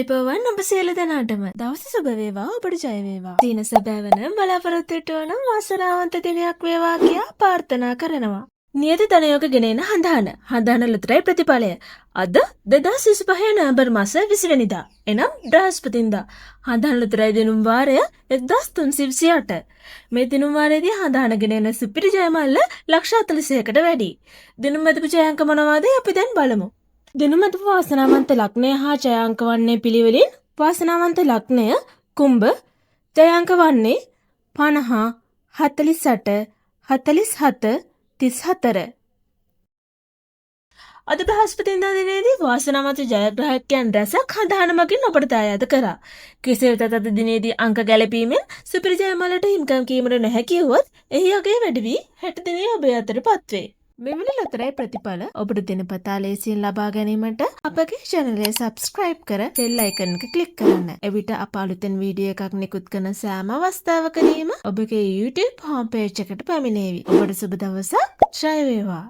අයිබෝවන් ඔබ සියලු දෙනාටම දවස සුබ වේවා ඔබට ජය වේවා. දින සැබෑවන බලාපොරොත්තු වන වාසනාවන්ත දිනයක් වේවා කියා ප්‍රාර්ථනා කරනවා. නියත ධනයෝග ගෙනෙන හඳහන ලුතරයි ප්‍රතිඵලය. අද 2025 නොවැම්බර් මාස 20 වෙනිදා. එනම් බ්‍රහස්පතින්දා. හඳහන ලුතරයි දිනුම් වාරය 1328. මේ දිනුම් වාරයේදී හඳහන ගෙනෙන සුපිරි ජයමල්ල 140කට වැඩි. දිනුම් මැදපු ජයාංක මොනවාද අපි දැන් බලමු. දිනුමතු වාසනාවන්ත ලග්නය හා ජයාංක වන්නේ පිළිවෙලින් වාසනාවන්ත ලග්නය කුම්භ ජයාංක වන්නේ 50 48 47 34. අද බ්‍රහස්පතින්දා දිනේදී වාසනාවන්ත ජයග්‍රාහකයන් රැසක් හඳහන මගින් ඔබට දායාද කරා. කෙසේ වෙතත් අද දිනේදී අංක ගැලපීමෙන් සුපිරි ජයමලට හිමිකම් කීමට නොහැකි වුවත් එහි අගය වැඩි වී 60 දිනේ ඔබ අතරපත් වේ. මෙවැනි ලොතරැයි ප්‍රතිඵල ඔබට දිනපතා ලේසියෙන් ලබා ගැනීමට අපගේ channel එක subscribe කර bell icon එක click කරන්න. එවිට අප අලුතෙන් වීඩියෝ එකක් නිකුත් කරන සෑම අවස්ථාවකදීම ඔබගේ YouTube home page එකට පැමිණේවි. ඔබට සුබ දවසක්. ජය වේවා.